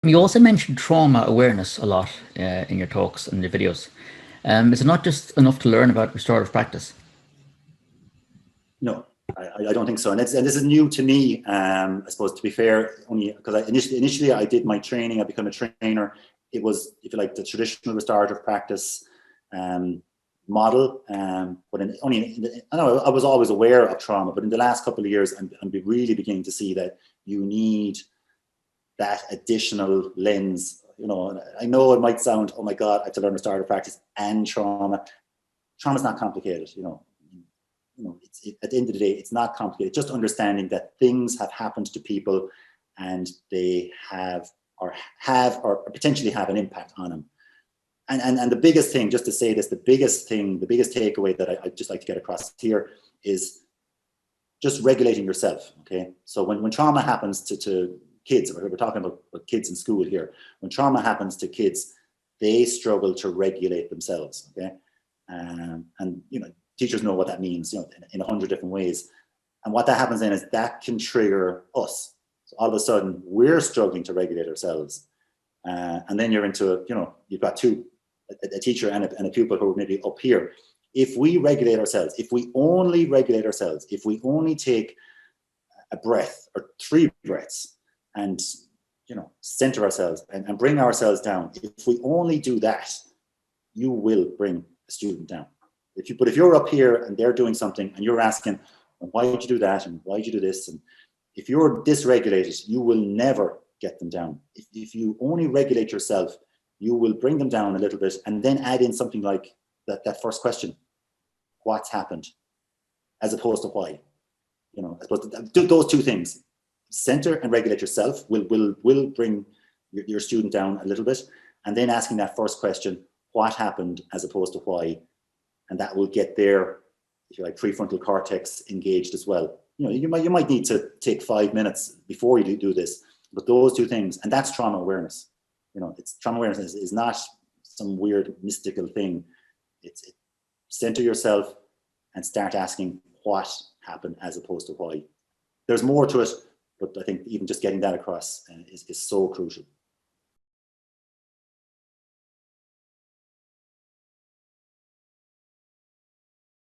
You also mentioned trauma awareness a lot in your talks and your videos. Is it not just enough to learn about restorative practice? No, I don't think so. And this is new to me, I suppose, to be fair, only because initially I did my training, I became a trainer. It was, if you like, the traditional restorative practice model. But I know I was always aware of trauma, but in the last couple of years, I'm really beginning to see that you need that additional lens. You know, I know it might sound, oh my God, I have to learn restorative practice and trauma. Trauma's not complicated, you know, at the end of the day, it's not complicated. Just understanding that things have happened to people and they have or potentially have an impact on them. And the biggest thing, just to say this, the biggest takeaway that I'd just like to get across here is just regulating yourself, okay? So when trauma happens to kids, we're talking about kids in school here, when trauma happens to kids, they struggle to regulate themselves, okay? And, you know, teachers know what that means, you know, in 100 different ways. And what that happens then is that can trigger us. So all of a sudden, we're struggling to regulate ourselves. And then you're into, you know, you've got a teacher and a pupil who are maybe up here. If we regulate ourselves, if we only regulate ourselves, if we only take a breath or 3 breaths and, you know, center ourselves and bring ourselves down, if we only do that, you will bring a student down. But if you're up here and they're doing something and you're asking, well, why did you do that? And why did you do this? And if you're dysregulated, you will never get them down. If you only regulate yourself, you will bring them down a little bit and then add in something like that first question, what's happened, as opposed to why. You know, I suppose those 2 things, center and regulate yourself, will bring your student down a little bit. And then asking that first question, what happened, as opposed to why. And that will get their, if you like, prefrontal cortex engaged as well. You know, you might need to take 5 minutes before you do this, but those 2 things, and that's trauma awareness. You know, trauma awareness is not some weird mystical thing. It's center yourself and start asking what happened as opposed to why. There's more to it, but I think even just getting that across is so crucial.